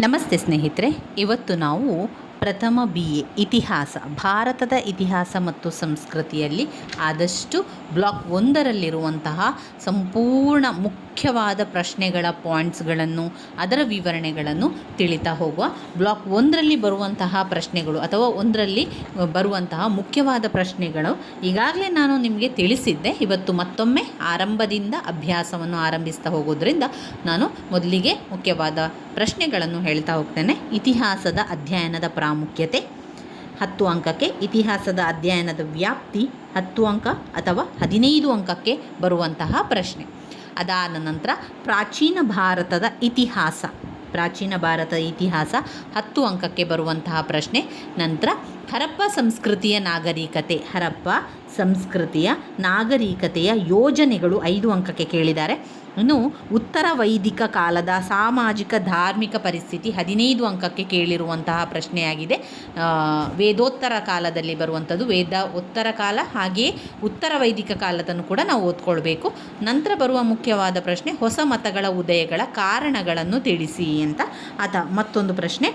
ನಮಸ್ತೆ ಸ್ನೇಹಿತರೆ, ಇವತ್ತು ನಾವು ಪ್ರಥಮ BA ಇತಿಹಾಸ, ಭಾರತದ ಇತಿಹಾಸ ಮತ್ತು ಸಂಸ್ಕೃತಿಯಲ್ಲಿ ಆದಷ್ಟು ಬ್ಲಾಕ್ 1ರಲ್ಲಿರುವಂತಹ ಸಂಪೂರ್ಣ ಮುಖ್ಯವಾದ ಪ್ರಶ್ನೆಗಳ ಪಾಯಿಂಟ್ಸ್ಗಳನ್ನು, ಅದರ ವಿವರಣೆಗಳನ್ನು ತಿಳಿತಾ ಹೋಗುವ. ಬ್ಲಾಕ್ 1ರಲ್ಲಿ ಬರುವಂತಹ ಪ್ರಶ್ನೆಗಳು ಅಥವಾ 1ರಲ್ಲಿ ಬರುವಂತಹ ಮುಖ್ಯವಾದ ಪ್ರಶ್ನೆಗಳು ಈಗಾಗಲೇ ನಾನು ನಿಮಗೆ ತಿಳಿಸಿದ್ದೆ. ಇವತ್ತು ಮತ್ತೊಮ್ಮೆ ಆರಂಭದಿಂದ ಅಭ್ಯಾಸವನ್ನು ಆರಂಭಿಸ್ತಾ ಹೋಗೋದ್ರಿಂದ ನಾನು ಮೊದಲಿಗೆ ಮುಖ್ಯವಾದ ಪ್ರಶ್ನೆಗಳನ್ನು ಹೇಳ್ತಾ ಹೋಗ್ತೇನೆ. ಇತಿಹಾಸದ ಅಧ್ಯಯನದ ಪ್ರಾಮುಖ್ಯತೆ 10 ಅಂಕಕ್ಕೆ, ಇತಿಹಾಸದ ಅಧ್ಯಯನದ ವ್ಯಾಪ್ತಿ 10 ಅಂಕ ಅಥವಾ 15 ಅಂಕಕ್ಕೆ ಬರುವಂತಹ ಪ್ರಶ್ನೆ. ಅದಾದ ನಂತರ ಪ್ರಾಚೀನ ಭಾರತದ ಇತಿಹಾಸ 10 ಅಂಕಕ್ಕೆ ಬರುವಂತಹ ಪ್ರಶ್ನೆ. ನಂತರ ಹರಪ್ಪ ಸಂಸ್ಕೃತಿಯ ನಾಗರಿಕತೆಯ ಯೋಜನೆಗಳು 5 ಅಂಕಕ್ಕೆ ಕೇಳಿದ್ದಾರೆ. ಇನ್ನು ಉತ್ತರ ವೈದಿಕ ಕಾಲದ ಸಾಮಾಜಿಕ ಧಾರ್ಮಿಕ ಪರಿಸ್ಥಿತಿ 15 ಅಂಕಕ್ಕೆ ಕೇಳಿರುವಂತಹ ಪ್ರಶ್ನೆಯಾಗಿದೆ. ವೇದೋತ್ತರ ಕಾಲದಲ್ಲಿ ಬರುವಂಥದ್ದು, ಉತ್ತರ ಕಾಲ ಹಾಗೆಯೇ ಉತ್ತರ ವೈದಿಕ ಕಾಲದನ್ನು ಕೂಡ ನಾವು ಓದ್ಕೊಳ್ಬೇಕು. ನಂತರ ಬರುವ ಮುಖ್ಯವಾದ ಪ್ರಶ್ನೆ ಹೊಸ ಮತಗಳ ಉದಯಗಳ ಕಾರಣಗಳನ್ನು ತಿಳಿಸಿ ಅಂತ. ಮತ್ತೊಂದು ಪ್ರಶ್ನೆ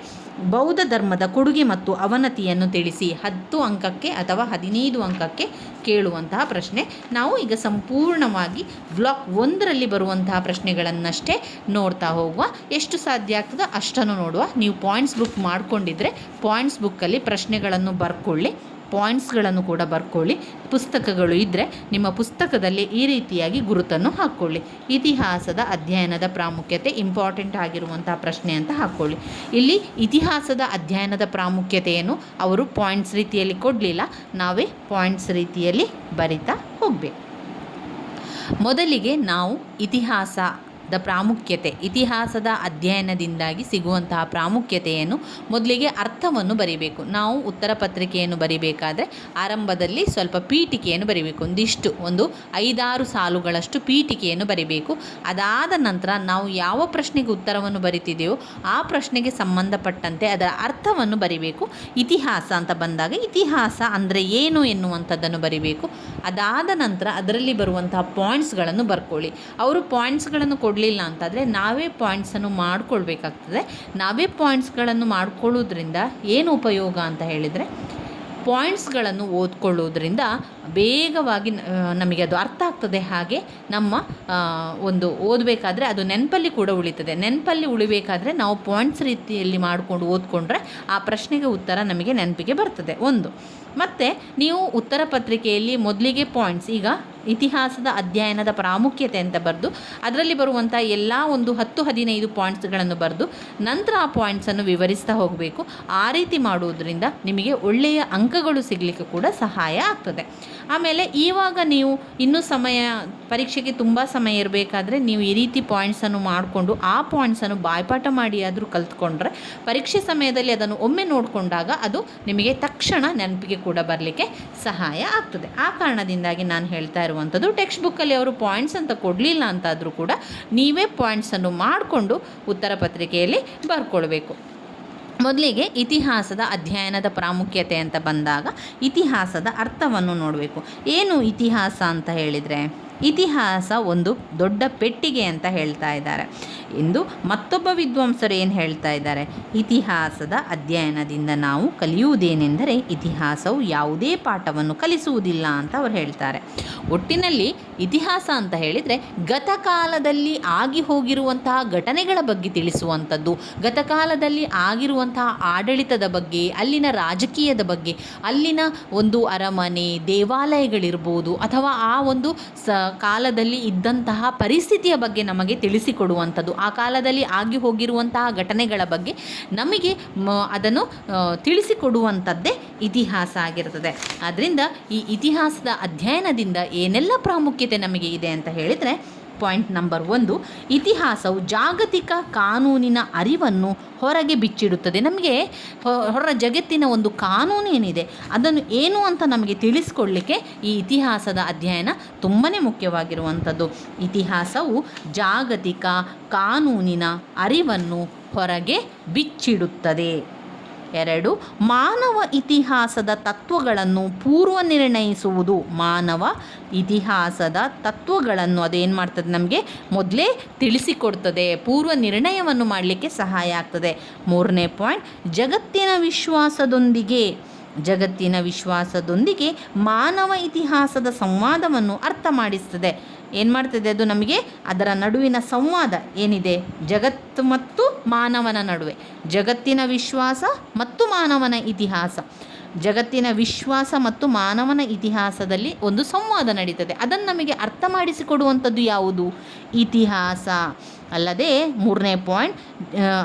ಬೌದ್ಧ ಧರ್ಮದ ಕೊಡುಗೆ ಮತ್ತು ಅವನತಿಯನ್ನು ತಿಳಿಸಿ 10 ಅಂಕಕ್ಕೆ ಅಥವಾ 15 ಅಂಕಕ್ಕೆ ಕೇಳುವಂತಹ ಪ್ರಶ್ನೆ. ನಾವು ಈಗ ಸಂಪೂರ್ಣವಾಗಿ ಬ್ಲಾಕ್ 1ರಲ್ಲಿ ಬರುವಂತಹ ಪ್ರಶ್ನೆಗಳನ್ನಷ್ಟೇ ನೋಡ್ತಾ ಹೋಗುವ. ಎಷ್ಟು ಸಾಧ್ಯ ಆಗ್ತದೋ ಅಷ್ಟನ್ನು ನೋಡುವ. ನೀವು ಪಾಯಿಂಟ್ಸ್ ಬುಕ್ ಮಾಡ್ಕೊಂಡಿದ್ರೆ ಪಾಯಿಂಟ್ಸ್ ಬುಕ್ಕಲ್ಲಿ ಪ್ರಶ್ನೆಗಳನ್ನು ಬರ್ಕೊಳ್ಳಿ, ಪಾಯಿಂಟ್ಸ್ಗಳನ್ನು ಕೂಡ ಬರ್ಕೊಳ್ಳಿ. ಪುಸ್ತಕಗಳು ಇದ್ದರೆ ನಿಮ್ಮ ಪುಸ್ತಕದಲ್ಲಿ ಈ ರೀತಿಯಾಗಿ ಗುರುತನ್ನು ಹಾಕ್ಕೊಳ್ಳಿ. ಇತಿಹಾಸದ ಅಧ್ಯಯನದ ಪ್ರಾಮುಖ್ಯತೆ ಇಂಪಾರ್ಟೆಂಟ್ ಆಗಿರುವಂತಹ ಪ್ರಶ್ನೆ ಅಂತ ಹಾಕ್ಕೊಳ್ಳಿ. ಇಲ್ಲಿ ಇತಿಹಾಸದ ಅಧ್ಯಯನದ ಪ್ರಾಮುಖ್ಯತೆಯನ್ನು ಅವರು ಪಾಯಿಂಟ್ಸ್ ರೀತಿಯಲ್ಲಿ ಕೊಡಲಿಲ್ಲ, ನಾವೇ ಪಾಯಿಂಟ್ಸ್ ರೀತಿಯಲ್ಲಿ ಬರಿತಾ ಹೋಗಬೇಕು. ಮೊದಲಿಗೆ ನಾವು ಇತಿಹಾಸದ ಅಧ್ಯಯನದಿಂದಾಗಿ ಸಿಗುವಂತಹ ಪ್ರಾಮುಖ್ಯತೆಯನ್ನು ಮೊದಲಿಗೆ ಅರ್ಥವನ್ನು ಬರಿಬೇಕು. ನಾವು ಉತ್ತರ ಪತ್ರಿಕೆಯನ್ನು ಬರಿಬೇಕಾದ್ರೆ ಆರಂಭದಲ್ಲಿ ಸ್ವಲ್ಪ ಪೀಠಿಕೆಯನ್ನು ಬರಿಬೇಕು. ಒಂದು 5-6 ಸಾಲುಗಳಷ್ಟು ಪೀಠಿಕೆಯನ್ನು ಬರಿಬೇಕು. ಅದಾದ ನಂತರ ನಾವು ಯಾವ ಪ್ರಶ್ನೆಗೆ ಉತ್ತರವನ್ನು ಬರಿತಿದೆಯೋ ಆ ಪ್ರಶ್ನೆಗೆ ಸಂಬಂಧಪಟ್ಟಂತೆ ಅದರ ಅರ್ಥವನ್ನು ಬರಿಬೇಕು. ಇತಿಹಾಸ ಅಂತ ಬಂದಾಗ ಇತಿಹಾಸ ಅಂದರೆ ಏನು ಎನ್ನುವಂಥದ್ದನ್ನು ಬರಿಬೇಕು. ಅದಾದ ನಂತರ ಅದರಲ್ಲಿ ಬರುವಂತಹ ಪಾಯಿಂಟ್ಸ್ಗಳನ್ನು ಬರ್ಕೊಳ್ಳಿ. ಅವರು ಪಾಯಿಂಟ್ಸ್ಗಳನ್ನು ಕೊಡಲಿಲ್ಲ ಅಂತಾದರೆ ನಾವೇ ಪಾಯಿಂಟ್ಸನ್ನು ಮಾಡಿಕೊಳ್ಬೇಕಾಗ್ತದೆ. ನಾವೇ ಪಾಯಿಂಟ್ಸ್ಗಳನ್ನು ಮಾಡಿಕೊಳ್ಳೋದ್ರಿಂದ ಏನು ಉಪಯೋಗ ಅಂತ ಹೇಳಿದರೆ, ಪಾಯಿಂಟ್ಸ್ಗಳನ್ನು ಓದ್ಕೊಳ್ಳೋದ್ರಿಂದ ಬೇಗವಾಗಿ ನಮಗೆ ಅದು ಅರ್ಥ ಆಗ್ತದೆ. ಹಾಗೆ ನಮ್ಮ ಒಂದು ಓದಬೇಕಾದ್ರೆ ಅದು ನೆನಪಲ್ಲಿ ಕೂಡ ಉಳಿತದೆ. ನೆನಪಲ್ಲಿ ಉಳಿಬೇಕಾದ್ರೆ ನಾವು ಪಾಯಿಂಟ್ಸ್ ರೀತಿಯಲ್ಲಿ ಮಾಡಿಕೊಂಡು ಓದ್ಕೊಂಡ್ರೆ ಆ ಪ್ರಶ್ನೆಗೆ ಉತ್ತರ ನಮಗೆ ನೆನಪಿಗೆ ಬರ್ತದೆ. ಮತ್ತು ನೀವು ಉತ್ತರ ಪತ್ರಿಕೆಯಲ್ಲಿ ಮೊದಲಿಗೆ ಪಾಯಿಂಟ್ಸ್, ಈಗ ಇತಿಹಾಸದ ಅಧ್ಯಯನದ ಪ್ರಾಮುಖ್ಯತೆ ಅಂತ ಬರೆದು ಅದರಲ್ಲಿ ಬರುವಂಥ ಎಲ್ಲ ಒಂದು 10-15 ಪಾಯಿಂಟ್ಸ್ಗಳನ್ನು ಬರೆದು ನಂತರ ಆ ಪಾಯಿಂಟ್ಸನ್ನು ವಿವರಿಸ್ತಾ ಹೋಗಬೇಕು. ಆ ರೀತಿ ಮಾಡುವುದರಿಂದ ನಿಮಗೆ ಒಳ್ಳೆಯ ಅಂಕಗಳು ಸಿಗಲಿಕ್ಕೆ ಕೂಡ ಸಹಾಯ ಆಗ್ತದೆ. ಆಮೇಲೆ ಇವಾಗ ನೀವು ಇನ್ನೂ ಪರೀಕ್ಷೆಗೆ ತುಂಬ ಸಮಯ ಇರಬೇಕಾದ್ರೆ ನೀವು ಈ ರೀತಿ ಪಾಯಿಂಟ್ಸನ್ನು ಮಾಡಿಕೊಂಡು ಆ ಪಾಯಿಂಟ್ಸನ್ನು ಬಾಯ್ಪಾಠ ಮಾಡಿ ಆದರೂ ಕಲ್ತ್ಕೊಂಡ್ರೆ ಪರೀಕ್ಷೆ ಸಮಯದಲ್ಲಿ ಅದನ್ನು ಒಮ್ಮೆ ನೋಡಿಕೊಂಡಾಗ ಅದು ನಿಮಗೆ ತಕ್ಷಣ ನೆನಪಿಗೆ ಕೂಡ ಬರಲಿಕ್ಕೆ ಸಹಾಯ ಆಗ್ತದೆ. ಆ ಕಾರಣದಿಂದಾಗಿ ನಾನು ಹೇಳ್ತಾ ಇರುವಂಥದ್ದು, ಟೆಕ್ಸ್ಟ್ ಬುಕ್ಕಲ್ಲಿ ಅವರು ಪಾಯಿಂಟ್ಸ್ ಅಂತ ಕೊಡಲಿಲ್ಲ ಅಂತಾದರೂ ಕೂಡ ನೀವೇ ಪಾಯಿಂಟ್ಸನ್ನು ಮಾಡಿಕೊಂಡು ಉತ್ತರ ಪತ್ರಿಕೆಯಲ್ಲಿ ಬರ್ಕೊಳ್ಬೇಕು. ಮೊದಲಿಗೆ ಇತಿಹಾಸದ ಅಧ್ಯಯನದ ಪ್ರಾಮುಖ್ಯತೆ ಅಂತ ಬಂದಾಗ ಇತಿಹಾಸದ ಅರ್ಥವನ್ನು ನೋಡಬೇಕು. ಏನು ಇತಿಹಾಸ ಅಂತ ಹೇಳಿದರೆ, ಇತಿಹಾಸ ಒಂದು ದೊಡ್ಡ ಪೆಟ್ಟಿಗೆ ಅಂತ ಹೇಳ್ತಾ ಇದ್ದಾರೆ ಎಂದು ಮತ್ತೊಬ್ಬ ವಿದ್ವಾಂಸರು ಏನು ಹೇಳ್ತಾ ಇದ್ದಾರೆ, ಇತಿಹಾಸದ ಅಧ್ಯಯನದಿಂದ ನಾವು ಕಲಿಯುವುದೇನೆಂದರೆ ಇತಿಹಾಸವು ಯಾವುದೇ ಪಾಠವನ್ನು ಕಲಿಸುವುದಿಲ್ಲ ಅಂತ ಅವರು ಹೇಳ್ತಾರೆ. ಒಟ್ಟಿನಲ್ಲಿ ಇತಿಹಾಸ ಅಂತ ಹೇಳಿದರೆ ಗತಕಾಲದಲ್ಲಿ ಆಗಿ ಹೋಗಿರುವಂತಹ ಘಟನೆಗಳ ಬಗ್ಗೆ ತಿಳಿಸುವಂಥದ್ದು, ಗತಕಾಲದಲ್ಲಿ ಆಗಿರುವಂತಹ ಆಡಳಿತದ ಬಗ್ಗೆ, ಅಲ್ಲಿನ ರಾಜಕೀಯದ ಬಗ್ಗೆ, ಅಲ್ಲಿನ ಒಂದು ಅರಮನೆ, ದೇವಾಲಯಗಳಿರ್ಬೋದು ಅಥವಾ ಆ ಒಂದು ಕಾಲದಲ್ಲಿ ಇದ್ದಂತಹ ಪರಿಸ್ಥಿತಿಯ ಬಗ್ಗೆ ನಮಗೆ ತಿಳಿಸಿಕೊಡುವಂಥದ್ದು, ಆ ಕಾಲದಲ್ಲಿ ಆಗಿ ಹೋಗಿರುವಂತಹ ಘಟನೆಗಳ ಬಗ್ಗೆ ನಮಗೆ ಅದನ್ನು ತಿಳಿಸಿಕೊಡುವಂಥದ್ದೇ ಇತಿಹಾಸ ಆಗಿರ್ತದೆ. ಆದ್ದರಿಂದ ಈ ಇತಿಹಾಸದ ಅಧ್ಯಯನದಿಂದ ಏನೆಲ್ಲ ಪ್ರಾಮುಖ್ಯತೆ ನಮಗೆ ಇದೆ ಅಂತ ಹೇಳಿದರೆ, ಪಾಯಿಂಟ್ ನಂಬರ್ 1, ಇತಿಹಾಸವು ಜಾಗತಿಕ ಕಾನೂನಿನ ಅರಿವನ್ನು ಹೊರಗೆ ಬಿಚ್ಚಿಡುತ್ತದೆ. ನಮಗೆ ಹೊರ ಜಗತ್ತಿನ ಒಂದು ಕಾನೂನು ಏನಿದೆ ಅದನ್ನು ಏನು ಅಂತ ನಮಗೆ ತಿಳಿಸ್ಕೊಡ್ಲಿಕ್ಕೆ ಈ ಇತಿಹಾಸದ ಅಧ್ಯಯನ ತುಂಬಾ ಮುಖ್ಯವಾಗಿರುವಂಥದ್ದು. ಇತಿಹಾಸವು ಜಾಗತಿಕ ಕಾನೂನಿನ ಅರಿವನ್ನು ಹೊರಗೆ ಬಿಚ್ಚಿಡುತ್ತದೆ. 2 ಮಾನವ ಇತಿಹಾಸದ ತತ್ವಗಳನ್ನು ಪೂರ್ವ ನಿರ್ಣಯಿಸುವುದು. ಮಾನವ ಇತಿಹಾಸದ ತತ್ವಗಳನ್ನು ಅದೇನು ಮಾಡ್ತದೆ, ನಮಗೆ ಮೊದಲೇ ತಿಳಿಸಿಕೊಡ್ತದೆ, ಪೂರ್ವ ನಿರ್ಣಯವನ್ನು ಮಾಡಲಿಕ್ಕೆ ಸಹಾಯ ಆಗ್ತದೆ. 3ನೇ ಪಾಯಿಂಟ್, ಜಗತ್ತಿನ ವಿಶ್ವಾಸದೊಂದಿಗೆ ಮಾನವ ಇತಿಹಾಸದ ಸಂವಾದವನ್ನು ಅರ್ಥ ಮಾಡಿಸ್ತದೆ. ಏನು ಮಾಡ್ತದೆ ಅದು ನಮಗೆ, ಅದರ ನಡುವಿನ ಸಂವಾದ ಏನಿದೆ ಜಗತ್ತು ಮತ್ತು ಮಾನವನ ನಡುವೆ, ಜಗತ್ತಿನ ವಿಶ್ವಾಸ ಮತ್ತು ಮಾನವನ ಇತಿಹಾಸ, ಜಗತ್ತಿನ ವಿಶ್ವಾಸ ಮತ್ತು ಮಾನವನ ಇತಿಹಾಸದಲ್ಲಿ ಒಂದು ಸಂವಾದ ನಡೀತದೆ. ಅದನ್ನು ನಮಗೆ ಅರ್ಥ ಮಾಡಿಸಿಕೊಡುವಂಥದ್ದು ಯಾವುದು? ಇತಿಹಾಸ. ಅಲ್ಲದೆ 3ನೇ ಪಾಯಿಂಟ್,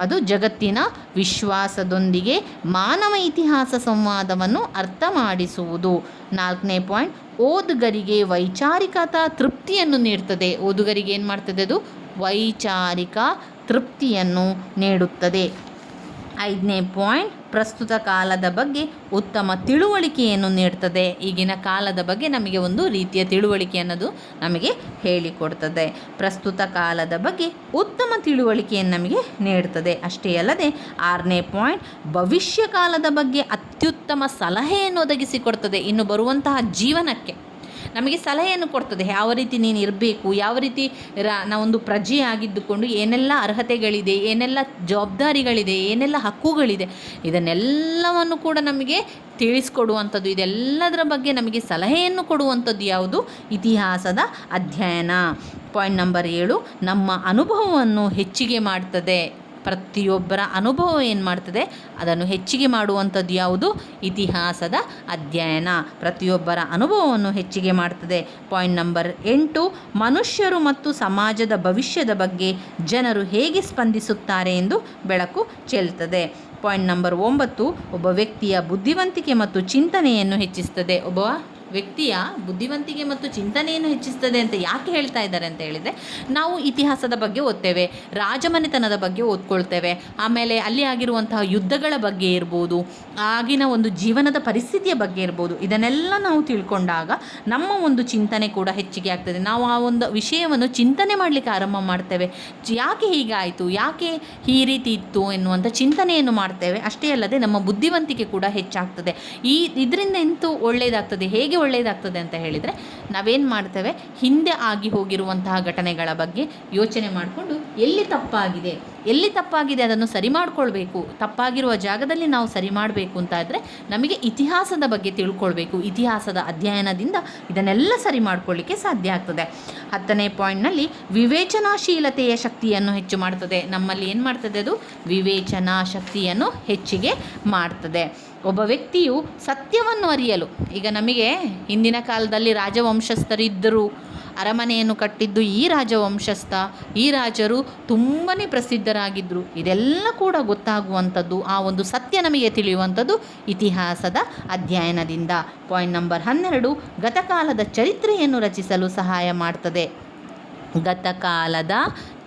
ಅದು ಜಗತ್ತಿನ ವಿಶ್ವಾಸದೊಂದಿಗೆ ಮಾನವ ಇತಿಹಾಸ ಸಂವಾದವನ್ನು ಅರ್ಥ ಮಾಡಿಸುವುದು. 4ನೇ ಪಾಯಿಂಟ್, ಓದುಗರಿಗೆ ವೈಚಾರಿಕತಾ ತೃಪ್ತಿಯನ್ನು ನೀಡ್ತದೆ. ಓದುಗರಿಗೆ ಏನು ಮಾಡ್ತದೆ ಅದು? ವೈಚಾರಿಕ ತೃಪ್ತಿಯನ್ನು ನೀಡುತ್ತದೆ. 5ನೇ ಪಾಯಿಂಟ್, ಪ್ರಸ್ತುತ ಕಾಲದ ಬಗ್ಗೆ ಉತ್ತಮ ತಿಳುವಳಿಕೆಯನ್ನು ನೀಡ್ತದೆ. ಈಗಿನ ಕಾಲದ ಬಗ್ಗೆ ನಮಗೆ ಒಂದು ರೀತಿಯ ತಿಳುವಳಿಕೆ ಅನ್ನೋದು ನಮಗೆ ಹೇಳಿಕೊಡ್ತದೆ. ಪ್ರಸ್ತುತ ಕಾಲದ ಬಗ್ಗೆ ಉತ್ತಮ ತಿಳುವಳಿಕೆಯನ್ನು ನಮಗೆ ನೀಡ್ತದೆ. ಅಷ್ಟೇ ಅಲ್ಲದೆ 6ನೇ ಪಾಯಿಂಟ್, ಭವಿಷ್ಯ ಕಾಲದ ಬಗ್ಗೆ ಅತ್ಯುತ್ತಮ ಸಲಹೆಯನ್ನು ಒದಗಿಸಿಕೊಡ್ತದೆ. ಇನ್ನು ಬರುವಂತಹ ಜೀವನಕ್ಕೆ ನಮಗೆ ಸಲಹೆಯನ್ನು ಕೊಡ್ತದೆ. ಯಾವ ರೀತಿ ನೀನು ಇರಬೇಕು, ಯಾವ ರೀತಿ ನಾವೊಂದು ಪ್ರಜೆಯಾಗಿದ್ದುಕೊಂಡು ಏನೆಲ್ಲ ಅರ್ಹತೆಗಳಿದೆ, ಏನೆಲ್ಲ ಜವಾಬ್ದಾರಿಗಳಿದೆ, ಏನೆಲ್ಲ ಹಕ್ಕುಗಳಿದೆ, ಇದನ್ನೆಲ್ಲವನ್ನು ಕೂಡ ನಮಗೆ ತಿಳಿಸ್ಕೊಡುವಂಥದ್ದು. ಇದೆಲ್ಲದರ ಬಗ್ಗೆ ನಮಗೆ ಸಲಹೆಯನ್ನು ಕೊಡುವಂಥದ್ದು ಯಾವುದು? ಇತಿಹಾಸದ ಅಧ್ಯಯನ. ಪಾಯಿಂಟ್ ನಂಬರ್ 7, ನಮ್ಮ ಅನುಭವವನ್ನು ಹೆಚ್ಚಿಗೆ ಮಾಡ್ತದೆ. ಪ್ರತಿಯೊಬ್ಬರ ಅನುಭವ ಏನು ಮಾಡ್ತದೆ, ಅದನ್ನು ಹೆಚ್ಚಿಗೆ ಮಾಡುವಂಥದ್ದು ಯಾವುದು? ಇತಿಹಾಸದ ಅಧ್ಯಯನ. ಪ್ರತಿಯೊಬ್ಬರ ಅನುಭವವನ್ನು ಹೆಚ್ಚಿಗೆ ಮಾಡ್ತದೆ. ಪಾಯಿಂಟ್ ನಂಬರ್ 8, ಮನುಷ್ಯರು ಮತ್ತು ಸಮಾಜದ ಭವಿಷ್ಯದ ಬಗ್ಗೆ ಜನರು ಹೇಗೆ ಸ್ಪಂದಿಸುತ್ತಾರೆ ಎಂದು ಬೆಳಕು ಚೆಲ್ತದೆ. ಪಾಯಿಂಟ್ ನಂಬರ್ 9, ಒಬ್ಬ ವ್ಯಕ್ತಿಯ ಬುದ್ಧಿವಂತಿಕೆ ಮತ್ತು ಚಿಂತನೆಯನ್ನು ಹೆಚ್ಚಿಸ್ತದೆ. ಒಬ್ಬ ವ್ಯಕ್ತಿಯ ಬುದ್ಧಿವಂತಿಕೆ ಮತ್ತು ಚಿಂತನೆಯನ್ನು ಹೆಚ್ಚಿಸ್ತದೆ ಅಂತ ಯಾಕೆ ಹೇಳ್ತಾ ಇದ್ದಾರೆ ಅಂತ ಹೇಳಿದರೆ, ನಾವು ಇತಿಹಾಸದ ಬಗ್ಗೆ ಓದ್ತೇವೆ, ರಾಜಮನೆತನದ ಬಗ್ಗೆ ಓದ್ಕೊಳ್ತೇವೆ, ಆಮೇಲೆ ಅಲ್ಲಿ ಆಗಿರುವಂತಹ ಯುದ್ಧಗಳ ಬಗ್ಗೆ ಇರ್ಬೋದು, ಆಗಿನ ಒಂದು ಜೀವನದ ಪರಿಸ್ಥಿತಿಯ ಬಗ್ಗೆ ಇರ್ಬೋದು. ಇದನ್ನೆಲ್ಲ ನಾವು ತಿಳ್ಕೊಂಡಾಗ ನಮ್ಮ ಒಂದು ಚಿಂತನೆ ಕೂಡ ಹೆಚ್ಚಿಗೆ ಆಗ್ತದೆ. ನಾವು ಆ ಒಂದು ವಿಷಯವನ್ನು ಚಿಂತನೆ ಮಾಡಲಿಕ್ಕೆ ಆರಂಭ ಮಾಡ್ತೇವೆ. ಯಾಕೆ ಹೀಗಾಯಿತು, ಯಾಕೆ ಈ ರೀತಿ ಇತ್ತು ಎನ್ನುವಂಥ ಚಿಂತನೆಯನ್ನು ಮಾಡ್ತೇವೆ. ಅಷ್ಟೇ ಅಲ್ಲದೆ ನಮ್ಮ ಬುದ್ಧಿವಂತಿಕೆ ಕೂಡ ಹೆಚ್ಚಾಗ್ತದೆ. ಇದರಿಂದ ಎಂತೂ ಒಳ್ಳೆಯದಾಗ್ತದೆ. ಹೇಗೆ ಒಳ್ಳೆಯದಾಗ್ತದೆ ಅಂತ ಹೇಳಿದರೆ, ನಾವೇನು ಮಾಡ್ತೇವೆ, ಹಿಂದೆ ಆಗಿ ಹೋಗಿರುವಂತಹ ಘಟನೆಗಳ ಬಗ್ಗೆ ಯೋಚನೆ ಮಾಡಿಕೊಂಡು ಎಲ್ಲಿ ತಪ್ಪಾಗಿದೆ ಅದನ್ನು ಸರಿ ಮಾಡಿಕೊಳ್ಬೇಕು. ತಪ್ಪಾಗಿರುವ ಜಾಗದಲ್ಲಿ ನಾವು ಸರಿ ಮಾಡಬೇಕು ಅಂತ ಇದ್ದರೆ ನಮಗೆ ಇತಿಹಾಸದ ಬಗ್ಗೆ ತಿಳ್ಕೊಳ್ಬೇಕು. ಇತಿಹಾಸದ ಅಧ್ಯಯನದಿಂದ ಇದನ್ನೆಲ್ಲ ಸರಿ ಮಾಡಿಕೊಳ್ಳಿಕ್ಕೆ ಸಾಧ್ಯ ಆಗ್ತದೆ. 10ನೇ ಪಾಯಿಂಟ್ನಲ್ಲಿ ವಿವೇಚನಾಶೀಲತೆಯ ಶಕ್ತಿಯನ್ನು ಹೆಚ್ಚು ಮಾಡ್ತದೆ. ನಮ್ಮಲ್ಲಿ ಏನು ಮಾಡ್ತದೆ ಅದು? ವಿವೇಚನಾ ಶಕ್ತಿಯನ್ನು ಹೆಚ್ಚಿಗೆ ಮಾಡ್ತದೆ. ಒಬ್ಬ ವ್ಯಕ್ತಿಯು ಸತ್ಯವನ್ನು ಅರಿಯಲು, ಈಗ ನಮಗೆ ಹಿಂದಿನ ಕಾಲದಲ್ಲಿ ರಾಜವಂಶಸ್ಥರಿದ್ದರು, ಅರಮನೆಯನ್ನು ಕಟ್ಟಿದ್ದು ಈ ರಾಜವಂಶಸ್ಥ, ಈ ರಾಜರು ತುಂಬಾ ಪ್ರಸಿದ್ಧರಾಗಿದ್ದರು. ಇದೆಲ್ಲ ಕೂಡ ಗೊತ್ತಾಗುವಂಥದ್ದು, ಆ ಒಂದು ಸತ್ಯ ನಮಗೆ ತಿಳಿಯುವಂಥದ್ದು ಇತಿಹಾಸದ ಅಧ್ಯಯನದಿಂದ. ಪಾಯಿಂಟ್ ನಂಬರ್ 12, ಗತಕಾಲದ ಚರಿತ್ರೆಯನ್ನು ರಚಿಸಲು ಸಹಾಯ ಮಾಡ್ತದೆ. ಗತಕಾಲದ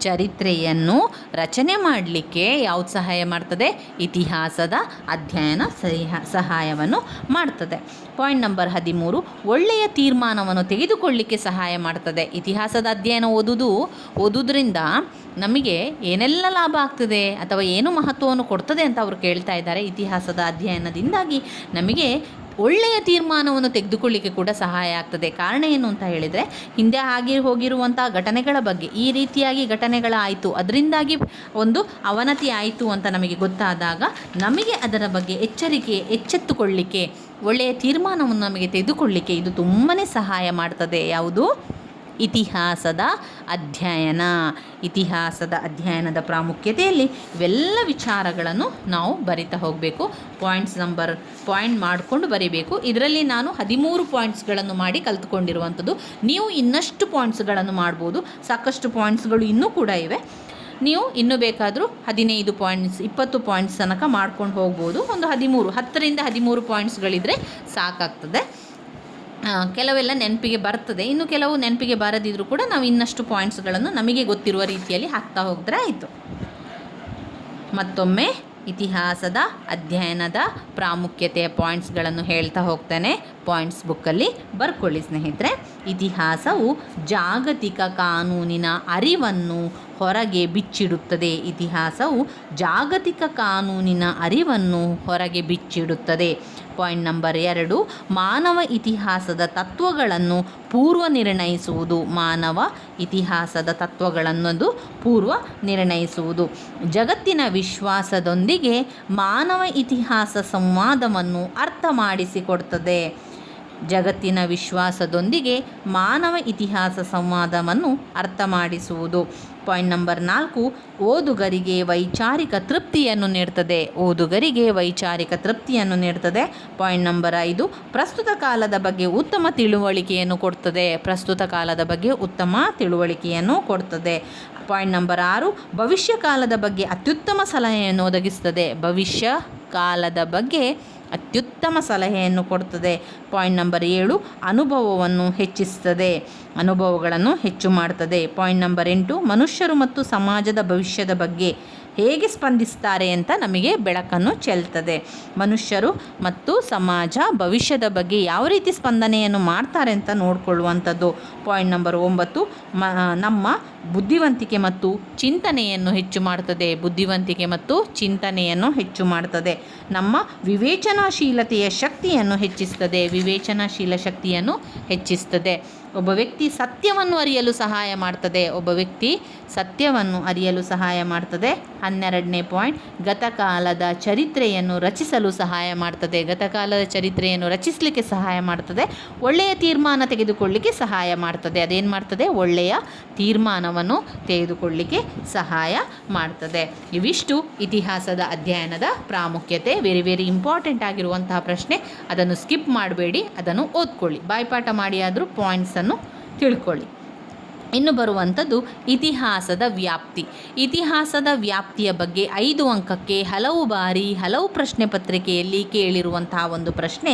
ಚರಿತ್ರೆಯನ್ನು ರಚನೆ ಮಾಡಲಿಕ್ಕೆ ಯಾವುದು ಸಹಾಯ ಮಾಡ್ತದೆ? ಇತಿಹಾಸದ ಅಧ್ಯಯನ ಸಹಾಯವನ್ನು ಮಾಡ್ತದೆ. ಪಾಯಿಂಟ್ ನಂಬರ್ 13, ಒಳ್ಳೆಯ ತೀರ್ಮಾನವನ್ನು ತೆಗೆದುಕೊಳ್ಳಲಿಕ್ಕೆ ಸಹಾಯ ಮಾಡ್ತದೆ. ಇತಿಹಾಸದ ಅಧ್ಯಯನ ಓದುವುದರಿಂದ ನಮಗೆ ಏನೆಲ್ಲ ಲಾಭ ಆಗ್ತದೆ ಅಥವಾ ಏನು ಮಹತ್ವವನ್ನು ಕೊಡ್ತದೆ ಅಂತ ಅವರು ಕೇಳ್ತಾ ಇದ್ದಾರೆ. ಇತಿಹಾಸದ ಅಧ್ಯಯನದಿಂದಾಗಿ ನಮಗೆ ಒಳ್ಳೆಯ ತೀರ್ಮಾನವನ್ನು ತೆಗೆದುಕೊಳ್ಳಿಕ್ಕೆ ಕೂಡ ಸಹಾಯ ಆಗ್ತದೆ. ಕಾರಣ ಏನು ಅಂತ ಹೇಳಿದರೆ, ಹಿಂದೆ ಹೋಗಿರುವಂಥ ಘಟನೆಗಳ ಬಗ್ಗೆ, ಈ ರೀತಿಯಾಗಿ ಘಟನೆಗಳಾಯಿತು, ಅದರಿಂದಾಗಿ ಒಂದು ಅವನತಿ ಆಯಿತು ಅಂತ ನಮಗೆ ಗೊತ್ತಾದಾಗ ನಮಗೆ ಅದರ ಬಗ್ಗೆ ಎಚ್ಚೆತ್ತುಕೊಳ್ಳಿಕ್ಕೆ, ಒಳ್ಳೆಯ ತೀರ್ಮಾನವನ್ನು ನಮಗೆ ತೆಗೆದುಕೊಳ್ಳಿಕ್ಕೆ ಇದು ತುಂಬಾ ಸಹಾಯ ಮಾಡ್ತದೆ. ಯಾವುದು? ಇತಿಹಾಸದ ಅಧ್ಯಯನ. ಇತಿಹಾಸದ ಅಧ್ಯಯನದ ಪ್ರಾಮುಖ್ಯತೆಯಲ್ಲಿ ಇವೆಲ್ಲ ವಿಚಾರಗಳನ್ನು ನಾವು ಬರಿತಾ ಹೋಗಬೇಕು. ಪಾಯಿಂಟ್ ಮಾಡಿಕೊಂಡು ಬರೀಬೇಕು. ಇದರಲ್ಲಿ ನಾನು 13 ಪಾಯಿಂಟ್ಸ್ಗಳನ್ನು ಮಾಡಿ ಕಲಿತ್ಕೊಂಡಿರುವಂಥದ್ದು. ನೀವು ಇನ್ನಷ್ಟು ಪಾಯಿಂಟ್ಸ್ಗಳನ್ನು ಮಾಡ್ಬೋದು. ಸಾಕಷ್ಟು ಪಾಯಿಂಟ್ಸ್ಗಳು ಇನ್ನೂ ಕೂಡ ಇವೆ. ನೀವು ಇನ್ನೂ ಬೇಕಾದರೂ 15 ಪಾಯಿಂಟ್ಸ್ 20 ಪಾಯಿಂಟ್ಸ್ ತನಕ ಮಾಡ್ಕೊಂಡು ಹೋಗ್ಬೋದು. ಒಂದು 10ರಿಂದ 13 ಪಾಯಿಂಟ್ಸ್ಗಳಿದ್ರೆ ಸಾಕಾಗ್ತದೆ. ಕೆಲವೆಲ್ಲ ನೆನಪಿಗೆ ಬರ್ತದೆ, ಇನ್ನು ಕೆಲವು ನೆನಪಿಗೆ ಬಾರದಿದ್ದರೂ ಕೂಡ ನಾವು ಇನ್ನಷ್ಟು ಪಾಯಿಂಟ್ಸ್ಗಳನ್ನು ನಮಗೆ ಗೊತ್ತಿರುವ ರೀತಿಯಲ್ಲಿ ಹಾಕ್ತಾ ಹೋಗಿದ್ರೆ ಆಯಿತು. ಮತ್ತೊಮ್ಮೆ ಇತಿಹಾಸದ ಅಧ್ಯಯನದ ಪ್ರಾಮುಖ್ಯತೆಯ ಪಾಯಿಂಟ್ಸ್ಗಳನ್ನು ಹೇಳ್ತಾ ಹೋಗ್ತಾನೆ. ಪಾಯಿಂಟ್ಸ್ ಬುಕ್ಕಲ್ಲಿ ಬರ್ಕೊಳ್ಳಿ ಸ್ನೇಹಿತರೆ. ಇತಿಹಾಸವು ಜಾಗತಿಕ ಕಾನೂನಿನ ಅರಿವನ್ನು ಹೊರಗೆ ಬಿಚ್ಚಿಡುತ್ತದೆ. ಇತಿಹಾಸವು ಜಾಗತಿಕ ಕಾನೂನಿನ ಅರಿವನ್ನು ಹೊರಗೆ ಬಿಚ್ಚಿಡುತ್ತದೆ. ಪಾಯಿಂಟ್ ನಂಬರ್ 2, ಮಾನವ ಇತಿಹಾಸದ ತತ್ವಗಳನ್ನು ಪೂರ್ವ ನಿರ್ಣಯಿಸುವುದು. ಮಾನವ ಇತಿಹಾಸದ ತತ್ವಗಳನ್ನೊಂದು ಪೂರ್ವ ನಿರ್ಣಯಿಸುವುದು. ಜಗತ್ತಿನ ವಿಶ್ವಾಸದೊಂದಿಗೆ ಮಾನವ ಇತಿಹಾಸ ಸಂವಾದವನ್ನು ಅರ್ಥ ಮಾಡಿಸಿಕೊಡ್ತದೆ. ಜಗತ್ತಿನ ವಿಶ್ವಾಸದೊಂದಿಗೆ ಮಾನವ ಇತಿಹಾಸ ಸಂವಾದವನ್ನು ಅರ್ಥ ಮಾಡಿಸುವುದು. ಪಾಯಿಂಟ್ ನಂಬರ್ 4, ಓದುಗರಿಗೆ ವೈಚಾರಿಕ ತೃಪ್ತಿಯನ್ನು ನೀಡ್ತದೆ. ಓದುಗರಿಗೆ ವೈಚಾರಿಕ ತೃಪ್ತಿಯನ್ನು ನೀಡ್ತದೆ. ಪಾಯಿಂಟ್ ನಂಬರ್ 5, ಪ್ರಸ್ತುತ ಕಾಲದ ಬಗ್ಗೆ ಉತ್ತಮ ತಿಳುವಳಿಕೆಯನ್ನು ಕೊಡ್ತದೆ. ಪ್ರಸ್ತುತ ಕಾಲದ ಬಗ್ಗೆ ಉತ್ತಮ ತಿಳುವಳಿಕೆಯನ್ನು ಕೊಡ್ತದೆ. ಪಾಯಿಂಟ್ ನಂಬರ್ 6, ಭವಿಷ್ಯ ಕಾಲದ ಬಗ್ಗೆ ಅತ್ಯುತ್ತಮ ಸಲಹೆಯನ್ನು ಒದಗಿಸ್ತದೆ. ಭವಿಷ್ಯ ಕಾಲದ ಬಗ್ಗೆ ಅತ್ಯುತ್ತಮ ಸಲಹೆಯನ್ನು ಕೊಡ್ತದೆ. ಪಾಯಿಂಟ್ ನಂಬರ್ 7, ಅನುಭವವನ್ನು ಹೆಚ್ಚಿಸ್ತದೆ. ಅನುಭವಗಳನ್ನು ಹೆಚ್ಚು ಮಾಡ್ತದೆ. ಪಾಯಿಂಟ್ ನಂಬರ್ 8, ಮನುಷ್ಯರು ಮತ್ತು ಸಮಾಜದ ಭವಿಷ್ಯದ ಬಗ್ಗೆ ಹೇಗೆ ಸ್ಪಂದಿಸ್ತಾರೆ ಅಂತ ನಮಗೆ ಬೆಳಕನ್ನು ಚೆಲ್ತದೆ. ಮನುಷ್ಯರು ಮತ್ತು ಸಮಾಜ ಭವಿಷ್ಯದ ಬಗ್ಗೆ ಯಾವ ರೀತಿ ಸ್ಪಂದನೆಯನ್ನು ಮಾಡ್ತಾರೆ ಅಂತ ನೋಡಿಕೊಳ್ಳುವಂಥದ್ದು. ಪಾಯಿಂಟ್ ನಂಬರ್ 9, ನಮ್ಮ ಬುದ್ಧಿವಂತಿಕೆ ಮತ್ತು ಚಿಂತನೆಯನ್ನು ಹೆಚ್ಚು ಮಾಡ್ತದೆ. ಬುದ್ಧಿವಂತಿಕೆ ಮತ್ತು ಚಿಂತನೆಯನ್ನು ಹೆಚ್ಚು ಮಾಡ್ತದೆ. ನಮ್ಮ ವಿವೇಚನಾಶೀಲತೆಯ ಶಕ್ತಿಯನ್ನು ಹೆಚ್ಚಿಸ್ತದೆ. ವಿವೇಚನಾಶೀಲ ಶಕ್ತಿಯನ್ನು ಹೆಚ್ಚಿಸ್ತದೆ. ಒಬ್ಬ ವ್ಯಕ್ತಿ ಸತ್ಯವನ್ನು ಅರಿಯಲು ಸಹಾಯ ಮಾಡ್ತದೆ. ಒಬ್ಬ ವ್ಯಕ್ತಿ ಸತ್ಯವನ್ನು ಅರಿಯಲು ಸಹಾಯ ಮಾಡ್ತದೆ. 12ನೇ ಪಾಯಿಂಟ್, ಗತಕಾಲದ ಚರಿತ್ರೆಯನ್ನು ರಚಿಸಲು ಸಹಾಯ ಮಾಡ್ತದೆ. ಗತಕಾಲದ ಚರಿತ್ರೆಯನ್ನು ರಚಿಸಲಿಕ್ಕೆ ಸಹಾಯ ಮಾಡ್ತದೆ. ಒಳ್ಳೆಯ ತೀರ್ಮಾನ ತೆಗೆದುಕೊಳ್ಳಲಿಕ್ಕೆ ಸಹಾಯ ಮಾಡ್ತದೆ. ಅದೇನು ಮಾಡ್ತದೆ? ಒಳ್ಳೆಯ ತೀರ್ಮಾನವನ್ನು ತೆಗೆದುಕೊಳ್ಳಲಿಕ್ಕೆ ಸಹಾಯ ಮಾಡ್ತದೆ. ಇವಿಷ್ಟು ಇತಿಹಾಸದ ಅಧ್ಯಯನದ ಪ್ರಾಮುಖ್ಯತೆ. ವೆರಿ ವೆರಿ ಇಂಪಾರ್ಟೆಂಟ್ ಆಗಿರುವಂತಹ ಪ್ರಶ್ನೆ. ಅದನ್ನು ಸ್ಕಿಪ್ ಮಾಡಬೇಡಿ, ಅದನ್ನು ಓದ್ಕೊಳ್ಳಿ. ಬಾಯ್ಪಾಠ ಮಾಡಿ ಆದರೂ ಪಾಯಿಂಟ್ಸನ್ನು ತಿಳ್ಕೊಳ್ಳಿ. ಇನ್ನು ಬರುವಂಥದ್ದು ಇತಿಹಾಸದ ವ್ಯಾಪ್ತಿ. ಇತಿಹಾಸದ ವ್ಯಾಪ್ತಿಯ ಬಗ್ಗೆ 5 ಅಂಕಕ್ಕೆ ಹಲವು ಬಾರಿ ಹಲವು ಪ್ರಶ್ನೆ ಪತ್ರಿಕೆಯಲ್ಲಿ ಕೇಳಿರುವಂತಹ ಒಂದು ಪ್ರಶ್ನೆ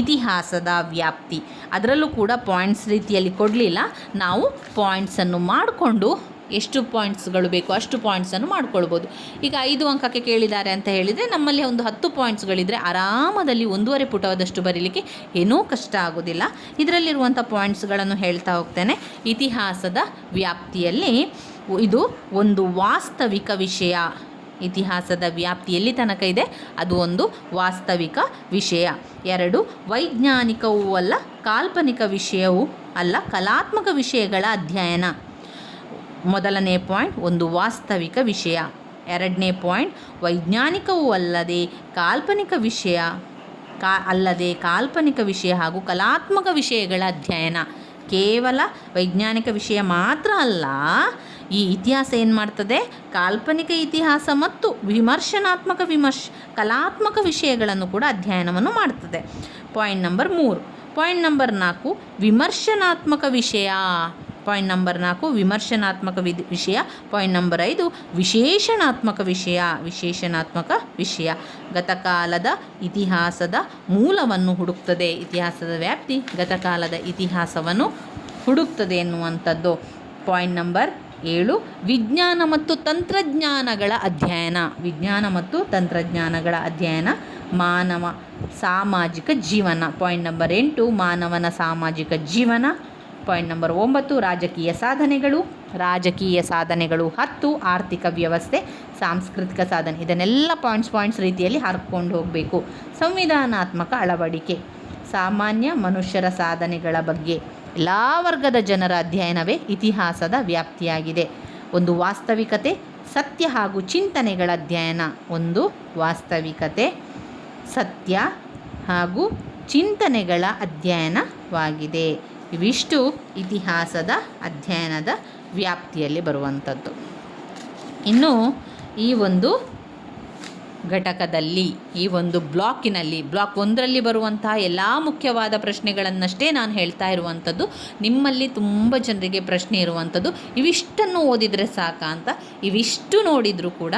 ಇತಿಹಾಸದ ವ್ಯಾಪ್ತಿ. ಅದರಲ್ಲೂ ಕೂಡ ಪಾಯಿಂಟ್ಸ್ ರೀತಿಯಲ್ಲಿ ಕೊಡಲಿಲ್ಲ. ನಾವು ಪಾಯಿಂಟ್ಸನ್ನು ಮಾಡಿಕೊಂಡು ಎಷ್ಟು ಪಾಯಿಂಟ್ಸ್ಗಳು ಬೇಕು ಅಷ್ಟು ಪಾಯಿಂಟ್ಸನ್ನು ಮಾಡ್ಕೊಳ್ಬೋದು. ಈಗ 5 ಅಂಕಕ್ಕೆ ಕೇಳಿದ್ದಾರೆ ಅಂತ ಹೇಳಿದರೆ ನಮ್ಮಲ್ಲಿ ಒಂದು 10 ಪಾಯಿಂಟ್ಸ್ಗಳಿದ್ದರೆ ಆರಾಮದಲ್ಲಿ 1.5 ಪುಟದಷ್ಟು ಬರೀಲಿಕ್ಕೆ ಏನೂ ಕಷ್ಟ ಆಗೋದಿಲ್ಲ. ಇದರಲ್ಲಿರುವಂಥ ಪಾಯಿಂಟ್ಸ್ಗಳನ್ನು ಹೇಳ್ತಾ ಹೋಗ್ತೇನೆ. ಇತಿಹಾಸದ ವ್ಯಾಪ್ತಿಯಲ್ಲಿ ಇದು ಒಂದು ವಾಸ್ತವಿಕ ವಿಷಯ. ಇತಿಹಾಸದ ವ್ಯಾಪ್ತಿ ಎಲ್ಲಿ ತನಕ ಇದೆ? ಅದು ಒಂದು ವಾಸ್ತವಿಕ ವಿಷಯ. 2, ವೈಜ್ಞಾನಿಕವೂ ಅಲ್ಲ ಕಾಲ್ಪನಿಕ ವಿಷಯವೂ ಅಲ್ಲ ಕಲಾತ್ಮಕ ವಿಷಯಗಳ ಅಧ್ಯಯನ. ಮೊದಲನೇ ಪಾಯಿಂಟ್ ಒಂದು ವಾಸ್ತವಿಕ ವಿಷಯ. 2ನೇ ಪಾಯಿಂಟ್ ವೈಜ್ಞಾನಿಕವೂ ಅಲ್ಲದೆ ಕಾಲ್ಪನಿಕ ವಿಷಯ ಹಾಗೂ ಕಲಾತ್ಮಕ ವಿಷಯಗಳ ಅಧ್ಯಯನ. ಕೇವಲ ವೈಜ್ಞಾನಿಕ ವಿಷಯ ಮಾತ್ರ ಅಲ್ಲ, ಈ ಇತಿಹಾಸ ಏನು ಮಾಡ್ತದೆ? ಕಾಲ್ಪನಿಕ ಇತಿಹಾಸ ಮತ್ತು ಕಲಾತ್ಮಕ ವಿಷಯಗಳನ್ನು ಕೂಡ ಅಧ್ಯಯನವನ್ನು ಮಾಡ್ತದೆ. Point number 3. ಪಾಯಿಂಟ್ ನಂಬರ್ 4 ವಿಮರ್ಶನಾತ್ಮಕ ವಿಷಯ. ಪಾಯಿಂಟ್ ನಂಬರ್ 4 ವಿಮರ್ಶನಾತ್ಮಕ ವಿಷಯ. ಪಾಯಿಂಟ್ ನಂಬರ್ 5 ವಿಶೇಷಣಾತ್ಮಕ ವಿಷಯ. ಗತಕಾಲದ ಇತಿಹಾಸದ ಮೂಲವನ್ನು ಹುಡುಕ್ತದೆ. ಇತಿಹಾಸದ ವ್ಯಾಪ್ತಿ ಗತಕಾಲದ ಇತಿಹಾಸವನ್ನು ಹುಡುಕ್ತದೆ ಎನ್ನುವಂಥದ್ದು. ಪಾಯಿಂಟ್ ನಂಬರ್ 7 ವಿಜ್ಞಾನ ಮತ್ತು ತಂತ್ರಜ್ಞಾನಗಳ ಅಧ್ಯಯನ. ಮಾನವ ಸಾಮಾಜಿಕ ಜೀವನ. ಪಾಯಿಂಟ್ ನಂಬರ್ 8 ಮಾನವನ ಸಾಮಾಜಿಕ ಜೀವನ. ಪಾಯಿಂಟ್ ನಂಬರ್ 9 ರಾಜಕೀಯ ಸಾಧನೆಗಳು. 10 ಆರ್ಥಿಕ ವ್ಯವಸ್ಥೆ, ಸಾಂಸ್ಕೃತಿಕ ಸಾಧನೆ. ಇದನ್ನೆಲ್ಲ ಪಾಯಿಂಟ್ಸ್ ರೀತಿಯಲ್ಲಿ ಹಾರ್ಕೊಂಡು ಹೋಗಬೇಕು. ಸಂವಿಧಾನಾತ್ಮಕ ಅಳವಡಿಕೆ, ಸಾಮಾನ್ಯ ಮನುಷ್ಯರ ಸಾಧನೆಗಳ ಬಗ್ಗೆ ಎಲ್ಲ ವರ್ಗದ ಜನರ ಅಧ್ಯಯನವೇ ಇತಿಹಾಸದ ವ್ಯಾಪ್ತಿಯಾಗಿದೆ. ಒಂದು ವಾಸ್ತವಿಕತೆ, ಸತ್ಯ ಹಾಗೂ ಚಿಂತನೆಗಳ ಅಧ್ಯಯನ. ಒಂದು ವಾಸ್ತವಿಕತೆ, ಸತ್ಯ ಹಾಗೂ ಚಿಂತನೆಗಳ ಅಧ್ಯಯನವಾಗಿದೆ. ಇವಿಷ್ಟು ಇತಿಹಾಸದ ಅಧ್ಯಯನದ ವ್ಯಾಪ್ತಿಯಲ್ಲಿ ಬರುವಂಥದ್ದು. ಇನ್ನು ಈ ಒಂದು ಘಟಕದಲ್ಲಿ, ಈ ಒಂದು ಬ್ಲಾಕ್ 1ರಲ್ಲಿ ಬರುವಂತಹ ಎಲ್ಲ ಮುಖ್ಯವಾದ ಪ್ರಶ್ನೆಗಳನ್ನಷ್ಟೇ ನಾನು ಹೇಳ್ತಾ ಇರುವಂಥದ್ದು. ನಿಮ್ಮಲ್ಲಿ ತುಂಬ ಜನರಿಗೆ ಪ್ರಶ್ನೆ ಇರುವಂಥದ್ದು ಇವಿಷ್ಟನ್ನು ಓದಿದರೆ ಸಾಕ ಅಂತ. ಇವಿಷ್ಟು ನೋಡಿದರೂ ಕೂಡ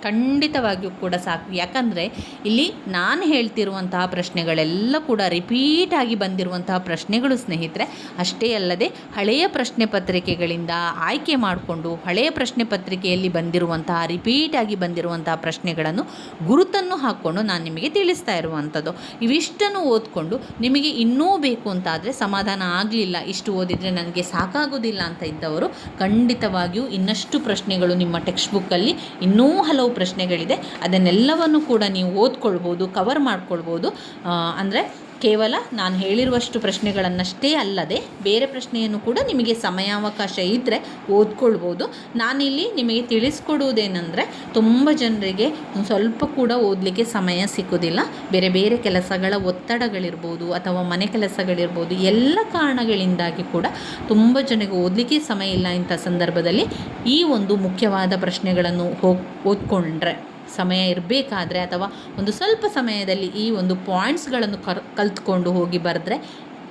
ಖಂಡಿತವಾಗಿಯೂ ಕೂಡ ಸಾಕು. ಯಾಕಂದರೆ ಇಲ್ಲಿ ನಾನು ಹೇಳ್ತಿರುವಂತಹ ಪ್ರಶ್ನೆಗಳೆಲ್ಲ ಕೂಡ ರಿಪೀಟಾಗಿ ಬಂದಿರುವಂತಹ ಪ್ರಶ್ನೆಗಳು ಸ್ನೇಹಿತರೆ. ಅಷ್ಟೇ ಅಲ್ಲದೆ ಹಳೆಯ ಪ್ರಶ್ನೆ ಪತ್ರಿಕೆಗಳಿಂದ ಆಯ್ಕೆ ಮಾಡಿಕೊಂಡು ಹಳೆಯ ಪ್ರಶ್ನೆ ಪತ್ರಿಕೆಯಲ್ಲಿ ಬಂದಿರುವಂತಹ ರಿಪೀಟಾಗಿ ಬಂದಿರುವಂತಹ ಪ್ರಶ್ನೆಗಳನ್ನು ಗುರುತನ್ನು ಹಾಕ್ಕೊಂಡು ನಾನು ನಿಮಗೆ ತಿಳಿಸ್ತಾ ಇರುವಂಥದ್ದು. ಇವಿಷ್ಟನ್ನು ಓದ್ಕೊಂಡು ನಿಮಗೆ ಇನ್ನೂ ಬೇಕು ಅಂತಾದರೆ, ಸಮಾಧಾನ ಆಗಲಿಲ್ಲ ಇಷ್ಟು ಓದಿದರೆ ನನಗೆ ಸಾಕಾಗೋದಿಲ್ಲ ಅಂತ ಇದ್ದವರು ಖಂಡಿತವಾಗಿಯೂ ಇನ್ನಷ್ಟು ಪ್ರಶ್ನೆಗಳು ನಿಮ್ಮ ಟೆಕ್ಸ್ಟ್ ಬುಕ್ಕಲ್ಲಿ ಇನ್ನೂ ಹಲವು ಪ್ರಶ್ನೆಗಳಿದೆ. ಅದನ್ನೆಲ್ಲವನ್ನು ಕೂಡ ನೀವು ಓದ್ಕೊಳ್ಬೋದು, ಕವರ್ ಮಾಡ್ಕೊಳ್ಬೋದು. ಅಂದರೆ ಕೇವಲ ನಾನು ಹೇಳಿರುವಷ್ಟು ಪ್ರಶ್ನೆಗಳನ್ನಷ್ಟೇ ಅಲ್ಲದೆ ಬೇರೆ ಪ್ರಶ್ನೆಯನ್ನು ಕೂಡ ನಿಮಗೆ ಸಮಯಾವಕಾಶ ಇದ್ದರೆ ಓದ್ಕೊಳ್ಬೋದು. ನಾನಿಲ್ಲಿ ನಿಮಗೆ ತಿಳಿಸ್ಕೊಡುವುದೇನೆಂದರೆ, ತುಂಬ ಜನರಿಗೆ ಸ್ವಲ್ಪ ಕೂಡ ಓದಲಿಕ್ಕೆ ಸಮಯ ಸಿಕ್ಕೋದಿಲ್ಲ. ಬೇರೆ ಬೇರೆ ಕೆಲಸಗಳ ಒತ್ತಡಗಳಿರ್ಬೋದು ಅಥವಾ ಮನೆ ಕೆಲಸಗಳಿರ್ಬೋದು, ಎಲ್ಲ ಕಾರಣಗಳಿಂದಾಗಿ ಕೂಡ ತುಂಬ ಜನರಿಗೆ ಓದಲಿಕ್ಕೆ ಸಮಯ ಇಲ್ಲ. ಇಂಥ ಸಂದರ್ಭದಲ್ಲಿ ಈ ಒಂದು ಮುಖ್ಯವಾದ ಪ್ರಶ್ನೆಗಳನ್ನು ಓದ್ಕೊಂಡ್ರೆ, ಸಮಯ ಇರಬೇಕಾದ್ರೆ ಅಥವಾ ಒಂದು ಸ್ವಲ್ಪ ಸಮಯದಲ್ಲಿ ಈ ಒಂದು ಪಾಯಿಂಟ್ಸ್ಗಳನ್ನು ಕಲ್ತ್ಕೊಂಡು ಹೋಗಿ ಬರೆದ್ರೆ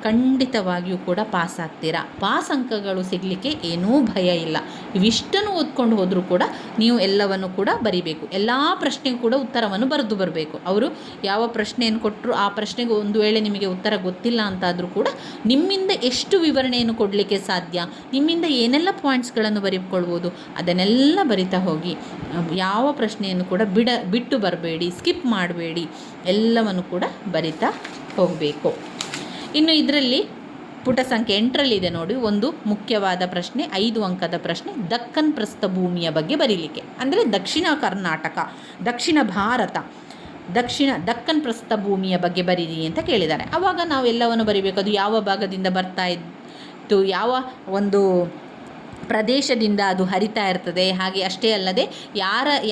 ಖಂಡಿತವಾಗಿಯೂ ಕೂಡ ಪಾಸ್ ಆಗ್ತೀರಾ. ಪಾಸ್ ಅಂಕಗಳು ಸಿಗಲಿಕ್ಕೆ ಏನೂ ಭಯ ಇಲ್ಲ. ಇವಿಷ್ಟನ್ನು ಓದ್ಕೊಂಡು ಹೋದರೂ ಕೂಡ ನೀವು ಎಲ್ಲವನ್ನು ಕೂಡ ಬರಿಬೇಕು. ಎಲ್ಲ ಪ್ರಶ್ನೆಗೂ ಕೂಡ ಉತ್ತರವನ್ನು ಬರೆದು ಬರಬೇಕು. ಅವರು ಯಾವ ಪ್ರಶ್ನೆಯನ್ನು ಕೊಟ್ಟರು ಆ ಪ್ರಶ್ನೆಗೆ ಒಂದು ವೇಳೆ ನಿಮಗೆ ಉತ್ತರ ಗೊತ್ತಿಲ್ಲ ಅಂತಾದರೂ ಕೂಡ ನಿಮ್ಮಿಂದ ಎಷ್ಟು ವಿವರಣೆಯನ್ನು ಕೊಡಲಿಕ್ಕೆ ಸಾಧ್ಯ, ನಿಮ್ಮಿಂದ ಏನೆಲ್ಲ ಪಾಯಿಂಟ್ಸ್ಗಳನ್ನು ಬರೆದುಕೊಳ್ಬೋದು ಅದನ್ನೆಲ್ಲ ಬರಿತಾ ಹೋಗಿ. ಯಾವ ಪ್ರಶ್ನೆಯನ್ನು ಕೂಡ ಬಿಟ್ಟು ಬರಬೇಡಿ, ಸ್ಕಿಪ್ ಮಾಡಬೇಡಿ, ಎಲ್ಲವನ್ನು ಕೂಡ ಬರಿತಾ ಹೋಗಬೇಕು. ಇನ್ನು ಇದರಲ್ಲಿ ಪುಟ ಸಂಖ್ಯೆ 8ರಲ್ಲಿದೆ ನೋಡಿ ಒಂದು ಮುಖ್ಯವಾದ ಪ್ರಶ್ನೆ, 5 ಅಂಕದ ಪ್ರಶ್ನೆ. ದಕ್ಕನ್ ಪ್ರಸ್ಥಭೂಮಿಯ ಬಗ್ಗೆ ಬರೀಲಿಕ್ಕೆ, ಅಂದರೆ ದಕ್ಷಿಣ ಕರ್ನಾಟಕ, ದಕ್ಷಿಣ ಭಾರತ, ದಕ್ಕನ್ ಪ್ರಸ್ಥಭೂಮಿಯ ಬಗ್ಗೆ ಬರೀರಿ ಅಂತ ಕೇಳಿದ್ದಾರೆ. ಆವಾಗ ನಾವು ಎಲ್ಲವನ್ನು ಬರಿಬೇಕು. ಅದು ಯಾವ ಭಾಗದಿಂದ ಬರ್ತಾ ಇತ್ತು, ಯಾವ ಒಂದು ಪ್ರದೇಶದಿಂದ ಅದು ಹರಿತಾ ಇರ್ತದೆ, ಹಾಗೆ ಅಷ್ಟೇ ಅಲ್ಲದೆ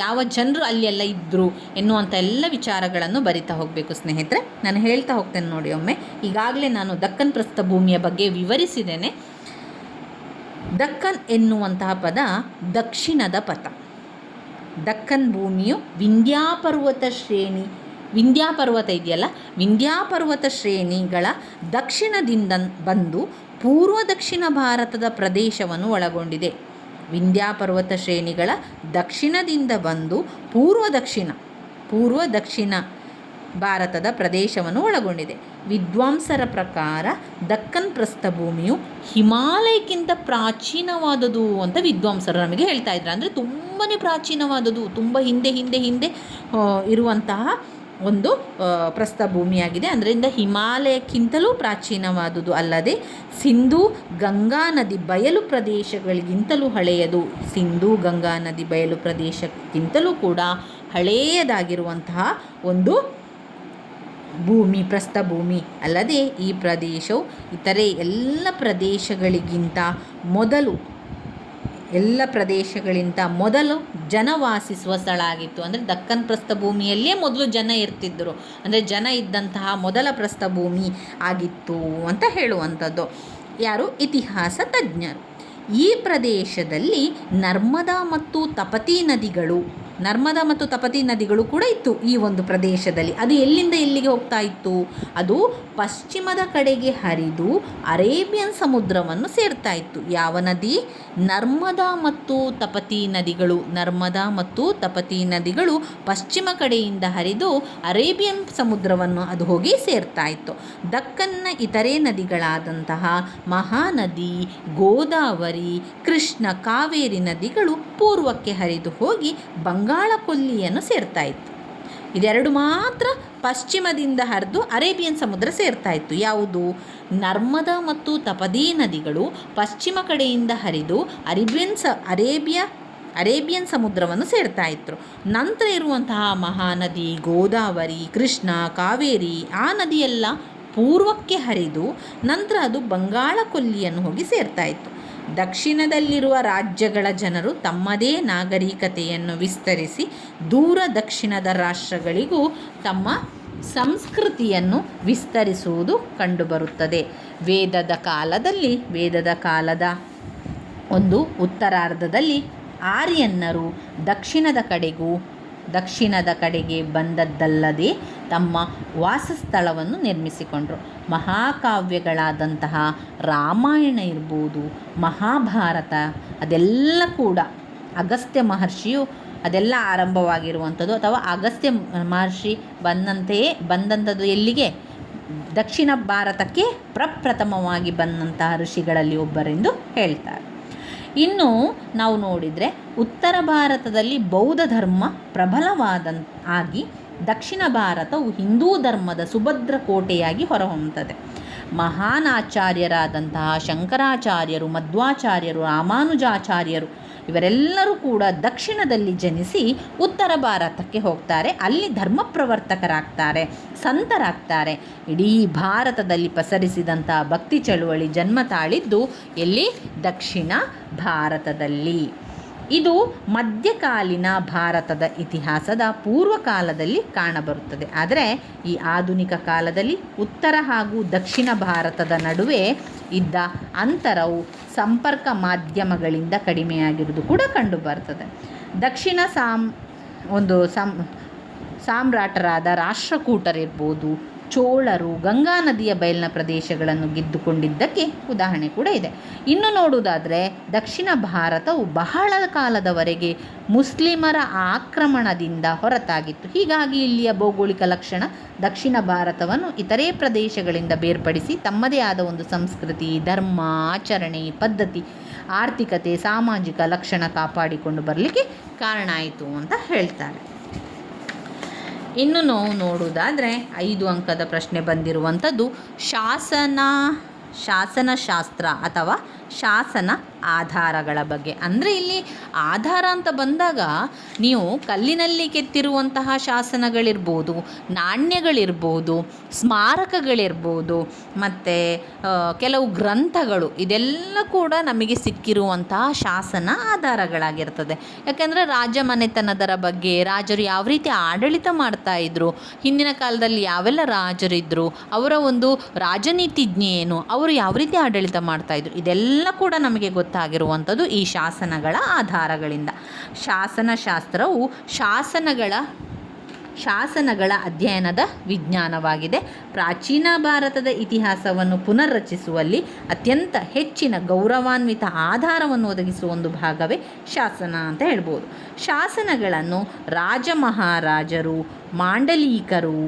ಯಾವ ಜನರು ಅಲ್ಲೆಲ್ಲ ಇದ್ದರು ಎನ್ನುವಂಥ ಎಲ್ಲ ವಿಚಾರಗಳನ್ನು ಬರಿತಾ ಹೋಗಬೇಕು ಸ್ನೇಹಿತರೆ. ನಾನು ಹೇಳ್ತಾ ಹೋಗ್ತೇನೆ ನೋಡಿ ಒಮ್ಮೆ. ಈಗಾಗಲೇ ನಾನು ದಕ್ಕನ್ ಪ್ರಸ್ಥಭೂಮಿಯ ಬಗ್ಗೆ ವಿವರಿಸಿದ್ದೇನೆ. ದಕ್ಕನ್ ಎನ್ನುವಂತಹ ಪದ ದಕ್ಷಿಣದ ಪಥ. ದಕ್ಕನ್ ಭೂಮಿಯು ವಿಂಧ್ಯಾಪರ್ವತ ಇದೆಯಲ್ಲ, ವಿಂಧ್ಯಾಪರ್ವತ ಶ್ರೇಣಿಗಳ ದಕ್ಷಿಣದಿಂದ ಬಂದು ಪೂರ್ವ ದಕ್ಷಿಣ ಭಾರತದ ಪ್ರದೇಶವನ್ನು ಒಳಗೊಂಡಿದೆ. ವಿಂಧ್ಯಾಪರ್ವತ ಶ್ರೇಣಿಗಳ ದಕ್ಷಿಣದಿಂದ ಬಂದು ಪೂರ್ವ ದಕ್ಷಿಣ ಭಾರತದ ಪ್ರದೇಶವನ್ನು ಒಳಗೊಂಡಿದೆ. ವಿದ್ವಾಂಸರ ಪ್ರಕಾರ ದಕ್ಕನ್ ಪ್ರಸ್ಥಭೂಮಿಯು ಹಿಮಾಲಯಕ್ಕಿಂತ ಪ್ರಾಚೀನವಾದದು ಅಂತ ವಿದ್ವಾಂಸರು ನಮಗೆ ಹೇಳ್ತಾ ಇದ್ದಾರೆ. ಅಂದರೆ ತುಂಬಾ ಪ್ರಾಚೀನವಾದದು, ತುಂಬ ಹಿಂದೆ ಇರುವಂತಹ ಒಂದು ಪ್ರಸ್ಥಭೂಮಿಯಾಗಿದೆ. ಅದರಿಂದ ಹಿಮಾಲಯಕ್ಕಿಂತಲೂ ಪ್ರಾಚೀನವಾದುದು ಅಲ್ಲದೆ ಸಿಂಧೂ ಗಂಗಾ ನದಿ ಬಯಲು ಪ್ರದೇಶಗಳಿಗಿಂತಲೂ ಹಳೆಯದು. ಸಿಂಧೂ ಗಂಗಾ ನದಿ ಬಯಲು ಪ್ರದೇಶಕ್ಕಿಂತಲೂ ಕೂಡ ಹಳೆಯದಾಗಿರುವಂತಹ ಒಂದು ಪ್ರಸ್ಥಭೂಮಿ. ಅಲ್ಲದೆ ಈ ಪ್ರದೇಶವು ಇತರೆ ಎಲ್ಲ ಪ್ರದೇಶಗಳಿಂದ ಮೊದಲು ಜನ ವಾಸಿಸುವ ಸ್ಥಳ ಆಗಿತ್ತು. ಅಂದರೆ ದಕ್ಕನ್ ಪ್ರಸ್ಥಭೂಮಿಯಲ್ಲೇ ಮೊದಲು ಜನ ಇರ್ತಿದ್ದರು, ಅಂದರೆ ಜನ ಇದ್ದಂತಹ ಮೊದಲ ಪ್ರಸ್ಥಭೂಮಿ ಆಗಿತ್ತು ಅಂತ ಹೇಳುವಂಥದ್ದು ಯಾರು? ಇತಿಹಾಸ ತಜ್ಞರು. ಈ ಪ್ರದೇಶದಲ್ಲಿ ನರ್ಮದಾ ಮತ್ತು ತಪತಿ ನದಿಗಳು ಕೂಡ ಇತ್ತು ಈ ಒಂದು ಪ್ರದೇಶದಲ್ಲಿ. ಅದು ಎಲ್ಲಿಂದ ಎಲ್ಲಿಗೆ ಹೋಗ್ತಾ ಇತ್ತು? ಅದು ಪಶ್ಚಿಮದ ಕಡೆಗೆ ಹರಿದು ಅರೇಬಿಯನ್ ಸಮುದ್ರವನ್ನು ಸೇರ್ತಾ ಇತ್ತು. ಯಾವ ನದಿ? ನರ್ಮದಾ ಮತ್ತು ತಪತಿ ನದಿಗಳು ಪಶ್ಚಿಮ ಕಡೆಯಿಂದ ಹರಿದು ಅರೇಬಿಯನ್ ಸಮುದ್ರವನ್ನು ಅದು ಹೋಗಿ ಸೇರ್ತಾ ಇತ್ತು. ದಕ್ಕನ್ನ ಇತರೆ ನದಿಗಳಾದಂತಹ ಮಹಾನದಿ, ಗೋದಾವರಿ, ಕೃಷ್ಣ, ಕಾವೇರಿ ನದಿಗಳು ಪೂರ್ವಕ್ಕೆ ಹರಿದು ಹೋಗಿ ಬಂಗಾಳ ಕೊಲ್ಲಿಯನ್ನು ಸೇರ್ತಾ ಇತ್ತು. ಇದೆರಡು ಮಾತ್ರ ಪಶ್ಚಿಮದಿಂದ ಹರಿದು ಅರೇಬಿಯನ್ ಸಮುದ್ರ ಸೇರ್ತಾ ಇತ್ತು. ಯಾವುದು? ನರ್ಮದಾ ಮತ್ತು ತಪತಿ ನದಿಗಳು ಪಶ್ಚಿಮ ಕಡೆಯಿಂದ ಹರಿದು ಅರೇಬಿಯನ್ ಸಮುದ್ರವನ್ನು ಸೇರ್ತಾ ಇತ್ತು. ನಂತರ ಇರುವಂತಹ ಮಹಾನದಿ, ಗೋದಾವರಿ, ಕೃಷ್ಣ, ಕಾವೇರಿ ಆ ನದಿಯೆಲ್ಲ ಪೂರ್ವಕ್ಕೆ ಹರಿದು ನಂತರ ಅದು ಬಂಗಾಳ ಕೊಲ್ಲಿಯನ್ನು ಹೋಗಿ ಸೇರ್ತಾ ಇತ್ತು. ದಕ್ಷಿಣದಲ್ಲಿರುವ ರಾಜ್ಯಗಳ ಜನರು ತಮ್ಮದೇ ನಾಗರಿಕತೆಯನ್ನು ವಿಸ್ತರಿಸಿ ದೂರ ದಕ್ಷಿಣದ ರಾಷ್ಟ್ರಗಳಿಗೂ ತಮ್ಮ ಸಂಸ್ಕೃತಿಯನ್ನು ವಿಸ್ತರಿಸುವುದು ಕಂಡುಬರುತ್ತದೆ. ವೇದದ ಕಾಲದ ಒಂದು ಉತ್ತರಾರ್ಧದಲ್ಲಿ ಆರ್ಯನ್ನರು ದಕ್ಷಿಣದ ಕಡೆಗೆ ಬಂದದ್ದಲ್ಲದೆ ತಮ್ಮ ವಾಸಸ್ಥಳವನ್ನು ನಿರ್ಮಿಸಿಕೊಂಡರು. ಮಹಾಕಾವ್ಯಗಳಾದಂತಹ ರಾಮಾಯಣ ಇರ್ಬೋದು, ಮಹಾಭಾರತ ಅದೆಲ್ಲ ಕೂಡ ಅಗಸ್ತ್ಯ ಮಹರ್ಷಿಯು ಅದೆಲ್ಲ ಆರಂಭವಾಗಿರುವಂಥದ್ದು, ಅಥವಾ ಅಗಸ್ತ್ಯ ಮಹರ್ಷಿ ಬಂದಂಥದ್ದು ಎಲ್ಲಿಗೆ? ದಕ್ಷಿಣ ಭಾರತಕ್ಕೆ ಪ್ರಪ್ರಥಮವಾಗಿ ಬಂದಂತಹ ಋಷಿಗಳಲ್ಲಿ ಒಬ್ಬರೆಂದು ಹೇಳ್ತಾರೆ. ಇನ್ನು ನಾವು ನೋಡಿದರೆ ಉತ್ತರ ಭಾರತದಲ್ಲಿ ಬೌದ್ಧ ಧರ್ಮ ಆಗಿ ದಕ್ಷಿಣ ಭಾರತವು ಹಿಂದೂ ಧರ್ಮದ ಸುಭದ್ರ ಕೋಟೆಯಾಗಿ ಹೊರಹೊಮ್ಮುತ್ತದೆ. ಮಹಾನ್ ಆಚಾರ್ಯರಾದಂತಹ ಶಂಕರಾಚಾರ್ಯರು, ಮಧ್ವಾಚಾರ್ಯರು, ರಾಮಾನುಜಾಚಾರ್ಯರು ಇವರೆಲ್ಲರೂ ಕೂಡ ದಕ್ಷಿಣದಲ್ಲಿ ಜನಿಸಿ ಉತ್ತರ ಭಾರತಕ್ಕೆ ಹೋಗ್ತಾರೆ. ಅಲ್ಲಿ ಧರ್ಮ ಪ್ರವರ್ತಕರಾಗ್ತಾರೆ, ಸಂತರಾಗ್ತಾರೆ. ಇಡೀ ಭಾರತದಲ್ಲಿ ಪಸರಿಸಿದಂಥ ಭಕ್ತಿ ಚಳುವಳಿ ಜನ್ಮ ತಾಳಿದ್ದು ಎಲ್ಲಿ? ದಕ್ಷಿಣ ಭಾರತದಲ್ಲಿ. ಇದು ಮಧ್ಯಕಾಲೀನ ಭಾರತದ ಇತಿಹಾಸದ ಪೂರ್ವಕಾಲದಲ್ಲಿ ಕಾಣಬರುತ್ತದೆ. ಆದರೆ ಈ ಆಧುನಿಕ ಕಾಲದಲ್ಲಿ ಉತ್ತರ ಹಾಗೂ ದಕ್ಷಿಣ ಭಾರತದ ನಡುವೆ ಇದ್ದ ಅಂತರವು ಸಂಪರ್ಕ ಮಾಧ್ಯಮಗಳಿಂದ ಕಡಿಮೆಯಾಗಿರುವುದು ಕೂಡ ಕಂಡುಬರ್ತದೆ. ದಕ್ಷಿಣ ಸಾಮ್ರಾಟರಾದ ರಾಷ್ಟ್ರಕೂಟರಿರ್ಬೋದು, ಚೋಳರು ಗಂಗಾ ನದಿಯ ಬಯಲಿನ ಪ್ರದೇಶಗಳನ್ನು ಗೆದ್ದುಕೊಂಡಿದ್ದಕ್ಕೆ ಉದಾಹರಣೆ ಕೂಡ ಇದೆ. ಇನ್ನು ನೋಡುವುದಾದರೆ ದಕ್ಷಿಣ ಭಾರತವು ಬಹಳ ಕಾಲದವರೆಗೆ ಮುಸ್ಲಿಮರ ಆಕ್ರಮಣದಿಂದ ಹೊರತಾಗಿತ್ತು. ಹೀಗಾಗಿ ಇಲ್ಲಿಯ ಭೌಗೋಳಿಕ ಲಕ್ಷಣ ದಕ್ಷಿಣ ಭಾರತವನ್ನು ಇತರೆ ಪ್ರದೇಶಗಳಿಂದ ಬೇರ್ಪಡಿಸಿ ತಮ್ಮದೇ ಆದ ಒಂದು ಸಂಸ್ಕೃತಿ, ಧರ್ಮ, ಆಚರಣೆ, ಪದ್ಧತಿ, ಆರ್ಥಿಕತೆ, ಸಾಮಾಜಿಕ ಲಕ್ಷಣ ಕಾಪಾಡಿಕೊಂಡು ಬರಲಿಕ್ಕೆ ಕಾರಣ ಆಯಿತು ಅಂತ ಹೇಳ್ತಾರೆ. ಇನ್ನು ನಾವು ನೋಡುವುದಾದರೆ 5 ಅಂಕದ ಪ್ರಶ್ನೆ ಬಂದಿರುವಂಥದ್ದು ಶಾಸನಶಾಸ್ತ್ರ ಅಥವಾ ಶಾಸನ ಆಧಾರಗಳ ಬಗ್ಗೆ. ಅಂದರೆ ಇಲ್ಲಿ ಆಧಾರ ಅಂತ ಬಂದಾಗ ನೀವು ಕಲ್ಲಿನಲ್ಲಿ ಕೆತ್ತಿರುವಂತಹ ಶಾಸನಗಳಿರ್ಬೋದು, ನಾಣ್ಯಗಳಿರ್ಬೋದು, ಸ್ಮಾರಕಗಳಿರ್ಬೋದು, ಮತ್ತು ಕೆಲವು ಗ್ರಂಥಗಳು, ಇದೆಲ್ಲ ಕೂಡ ನಮಗೆ ಸಿಕ್ಕಿರುವಂತಹ ಶಾಸನ ಆಧಾರಗಳಾಗಿರ್ತದೆ. ಯಾಕೆಂದರೆ ರಾಜಮನೆತನದರ ಬಗ್ಗೆ, ರಾಜರು ಯಾವ ರೀತಿ ಆಡಳಿತ ಮಾಡ್ತಾಯಿದ್ರು, ಹಿಂದಿನ ಕಾಲದಲ್ಲಿ ಯಾವೆಲ್ಲ ರಾಜರಿದ್ದರು, ಅವರ ಒಂದು ರಾಜನೀತಿಜ್ಞೆ ಏನು, ಅವರು ಯಾವ ರೀತಿ ಆಡಳಿತ ಮಾಡ್ತಾಯಿದ್ರು, ಇದೆಲ್ಲ ಕೂಡ ನಮಗೆ ಗೊತ್ತಾಗಿರುವಂಥದ್ದು ಈ ಶಾಸನಗಳ ಆಧಾರಗಳಿಂದ. ಶಾಸನಶಾಸ್ತ್ರವು ಶಾಸನಗಳ ಅಧ್ಯಯನದ ವಿಜ್ಞಾನವಾಗಿದೆ. ಪ್ರಾಚೀನ ಭಾರತದ ಇತಿಹಾಸವನ್ನು ಪುನರ್ರಚಿಸುವಲ್ಲಿ ಅತ್ಯಂತ ಹೆಚ್ಚಿನ ಗೌರವಾನ್ವಿತ ಆಧಾರವನ್ನು ಒದಗಿಸುವ ಒಂದು ಭಾಗವೇ ಶಾಸನ ಅಂತ ಹೇಳ್ಬೋದು. ಶಾಸನಗಳನ್ನು ರಾಜಮಹಾರಾಜರು, ಮಾಂಡಲೀಕರು,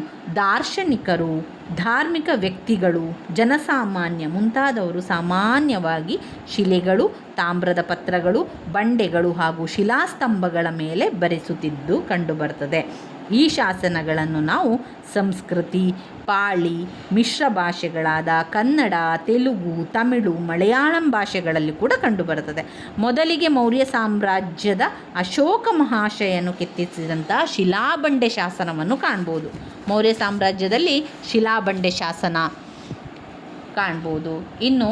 ದಾರ್ಶನಿಕರು, ಧಾರ್ಮಿಕ ವ್ಯಕ್ತಿಗಳು, ಜನಸಾಮಾನ್ಯ ಮುಂತಾದವರು ಸಾಮಾನ್ಯವಾಗಿ ಶಿಲೆಗಳು, ತಾಮ್ರದ ಪತ್ರಗಳು, ಬಂಡೆಗಳು ಹಾಗೂ ಶಿಲಾಸ್ತಂಭಗಳ ಮೇಲೆ ಬರೆಸುತ್ತಿದ್ದು ಕಂಡುಬರ್ತದೆ. ಈ ಶಾಸನಗಳನ್ನು ನಾವು ಸಂಸ್ಕೃತಿ, ಪಾಳಿ, ಮಿಶ್ರ ಭಾಷೆಗಳಾದ ಕನ್ನಡ, ತೆಲುಗು, ತಮಿಳು, ಮಲಯಾಳಂ ಭಾಷೆಗಳಲ್ಲಿ ಕೂಡ ಕಂಡುಬರುತ್ತದೆ. ಮೊದಲಿಗೆ ಮೌರ್ಯ ಸಾಮ್ರಾಜ್ಯದ ಅಶೋಕ ಮಹಾಶಯನು ಕೆತ್ತಿಸಿದಂಥ ಶಿಲಾಬಂಡೆ ಶಾಸನವನ್ನು ಕಾಣ್ಬೋದು. ಮೌರ್ಯ ಸಾಮ್ರಾಜ್ಯದಲ್ಲಿ ಶಿಲಾಬಂಡೆ ಶಾಸನ ಕಾಣ್ಬೋದು. ಇನ್ನು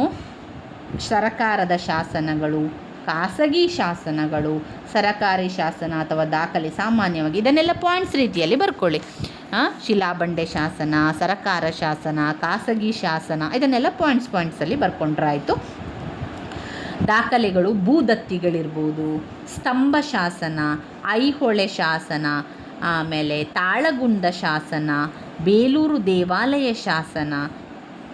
ಸರಕಾರದ ಶಾಸನಗಳು, ಖಾಸಗಿ ಶಾಸನಗಳು, ಸರಕಾರಿ ಶಾಸನ ಅಥವಾ ದಾಖಲೆ, ಸಾಮಾನ್ಯವಾಗಿ ಇದನ್ನೆಲ್ಲ ಪಾಯಿಂಟ್ಸ್ ರೀತಿಯಲ್ಲಿ ಬರ್ಕೊಳ್ಳಿ. ಶಿಲಾಬಂಡೆ ಶಾಸನ, ಸರಕಾರ ಶಾಸನ, ಖಾಸಗಿ ಶಾಸನ, ಇದನ್ನೆಲ್ಲ ಪಾಯಿಂಟ್ಸಲ್ಲಿ ಬರ್ಕೊಂಡ್ರಾಯಿತು. ದಾಖಲೆಗಳು ಭೂದತ್ತಿಗಳಿರ್ಬೋದು, ಸ್ತಂಭ ಶಾಸನ, ಐಹೊಳೆ ಶಾಸನ, ಆಮೇಲೆ ತಾಳಗುಂದ ಶಾಸನ, ಬೇಲೂರು ದೇವಾಲಯ ಶಾಸನ,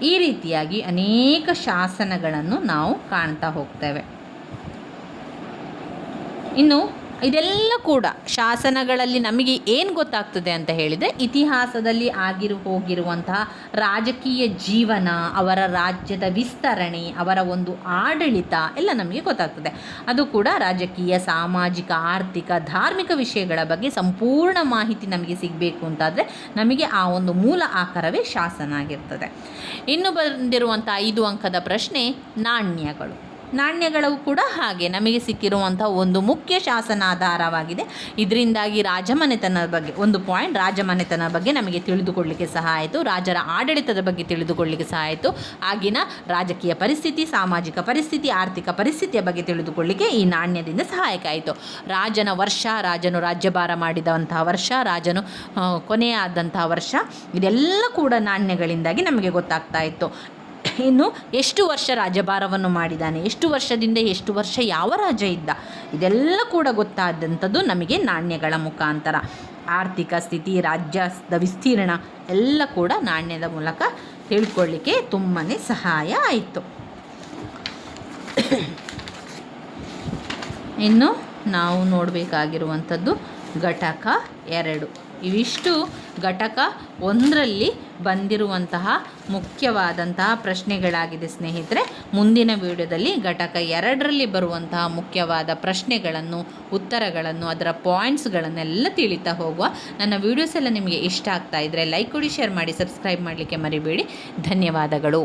ಈ ರೀತಿಯಾಗಿ ಅನೇಕ ಶಾಸನಗಳನ್ನು ನಾವು ಕಾಣ್ತಾ ಹೋಗ್ತೇವೆ. ಇನ್ನು ಇದೆಲ್ಲ ಕೂಡ ಶಾಸನಗಳಲ್ಲಿ ನಮಗೆ ಏನು ಗೊತ್ತಾಗ್ತದೆ ಅಂತ ಹೇಳಿದರೆ, ಇತಿಹಾಸದಲ್ಲಿ ಹೋಗಿರುವಂತಹ ರಾಜಕೀಯ ಜೀವನ, ಅವರ ರಾಜ್ಯದ ವಿಸ್ತರಣೆ, ಅವರ ಒಂದು ಆಡಳಿತ ಎಲ್ಲ ನಮಗೆ ಗೊತ್ತಾಗ್ತದೆ. ಅದು ಕೂಡ ರಾಜಕೀಯ, ಸಾಮಾಜಿಕ, ಆರ್ಥಿಕ, ಧಾರ್ಮಿಕ ವಿಷಯಗಳ ಬಗ್ಗೆ ಸಂಪೂರ್ಣ ಮಾಹಿತಿ ನಮಗೆ ಸಿಗಬೇಕು ಅಂತಾದರೆ ನಮಗೆ ಆ ಒಂದು ಮೂಲ ಆಕಾರವೇ ಶಾಸನ ಆಗಿರ್ತದೆ. ಇನ್ನು ಬಂದಿರುವಂಥ 5 ಅಂಕದ ಪ್ರಶ್ನೆ ನಾಣ್ಯಗಳು. ನಾಣ್ಯಗಳು ಕೂಡ ಹಾಗೆ ನಮಗೆ ಸಿಕ್ಕಿರುವಂಥ ಒಂದು ಮುಖ್ಯ ಶಾಸನಾಧಾರವಾಗಿದೆ. ಇದರಿಂದಾಗಿ ರಾಜಮನೆತನದ ಬಗ್ಗೆ ಒಂದು ಪಾಯಿಂಟ್, ರಾಜಮನೆತನದ ಬಗ್ಗೆ ನಮಗೆ ತಿಳಿದುಕೊಳ್ಳಲಿಕ್ಕೆ ಸಹ ಆಯಿತು, ರಾಜರ ಆಡಳಿತದ ಬಗ್ಗೆ ತಿಳಿದುಕೊಳ್ಳಲಿಕ್ಕೆ ಸಹ ಆಯಿತು, ಆಗಿನ ರಾಜಕೀಯ ಪರಿಸ್ಥಿತಿ, ಸಾಮಾಜಿಕ ಪರಿಸ್ಥಿತಿ, ಆರ್ಥಿಕ ಪರಿಸ್ಥಿತಿಯ ಬಗ್ಗೆ ತಿಳಿದುಕೊಳ್ಳಲಿಕ್ಕೆ ಈ ನಾಣ್ಯದಿಂದ ಸಹಾಯಕ ಆಯಿತು. ರಾಜನ ವರ್ಷ, ರಾಜನು ರಾಜ್ಯಭಾರ ಮಾಡಿದಂತಹ ವರ್ಷ, ರಾಜನು ಕೊನೆಯಾದಂತಹ ವರ್ಷ, ಇದೆಲ್ಲ ಕೂಡ ನಾಣ್ಯಗಳಿಂದಾಗಿ ನಮಗೆ ಗೊತ್ತಾಗ್ತಾ ಇತ್ತು. ಇನ್ನು ಎಷ್ಟು ವರ್ಷ ರಾಜ್ಯಭಾರವನ್ನು ಮಾಡಿದ್ದಾನೆ, ಎಷ್ಟು ವರ್ಷದಿಂದ ಎಷ್ಟು ವರ್ಷ ಯಾವ ರಾಜ ಇದ್ದ, ಇದೆಲ್ಲ ಕೂಡ ಗೊತ್ತಾದಂಥದ್ದು ನಮಗೆ ನಾಣ್ಯಗಳ ಮುಖಾಂತರ. ಆರ್ಥಿಕ ಸ್ಥಿತಿ, ರಾಜ್ಯದ ವಿಸ್ತೀರ್ಣ ಎಲ್ಲ ಕೂಡ ನಾಣ್ಯದ ಮೂಲಕ ತಿಳ್ಕೊಳ್ಳಿಕ್ಕೆ ತುಂಬಾ ಸಹಾಯ ಆಯಿತು. ಇನ್ನು ನಾವು ನೋಡಬೇಕಾಗಿರುವಂಥದ್ದು ಘಟಕ 2. ಇವಿಷ್ಟು ಘಟಕ 1ರಲ್ಲಿ ಬಂದಿರುವಂತಹ ಮುಖ್ಯವಾದಂತಹ ಪ್ರಶ್ನೆಗಳಾಗಿದೆ ಸ್ನೇಹಿತರೆ. ಮುಂದಿನ ವಿಡಿಯೋದಲ್ಲಿ ಘಟಕ 2ರಲ್ಲಿ ಬರುವಂತಹ ಮುಖ್ಯವಾದ ಪ್ರಶ್ನೆಗಳನ್ನು, ಉತ್ತರಗಳನ್ನು, ಅದರ ಪಾಯಿಂಟ್ಸ್ಗಳನ್ನೆಲ್ಲ ತಿಳಿತಾ ಹೋಗುವ. ನನ್ನ ವಿಡಿಯೋಸ್ ಎಲ್ಲ ನಿಮಗೆ ಇಷ್ಟ ಆಗ್ತಾ ಇದ್ದರೆ ಲೈಕ್ ಕೊಡಿ, ಶೇರ್ ಮಾಡಿ, ಸಬ್ಸ್ಕ್ರೈಬ್ ಮಾಡಲಿಕ್ಕೆ ಮರಿಬೇಡಿ. ಧನ್ಯವಾದಗಳು.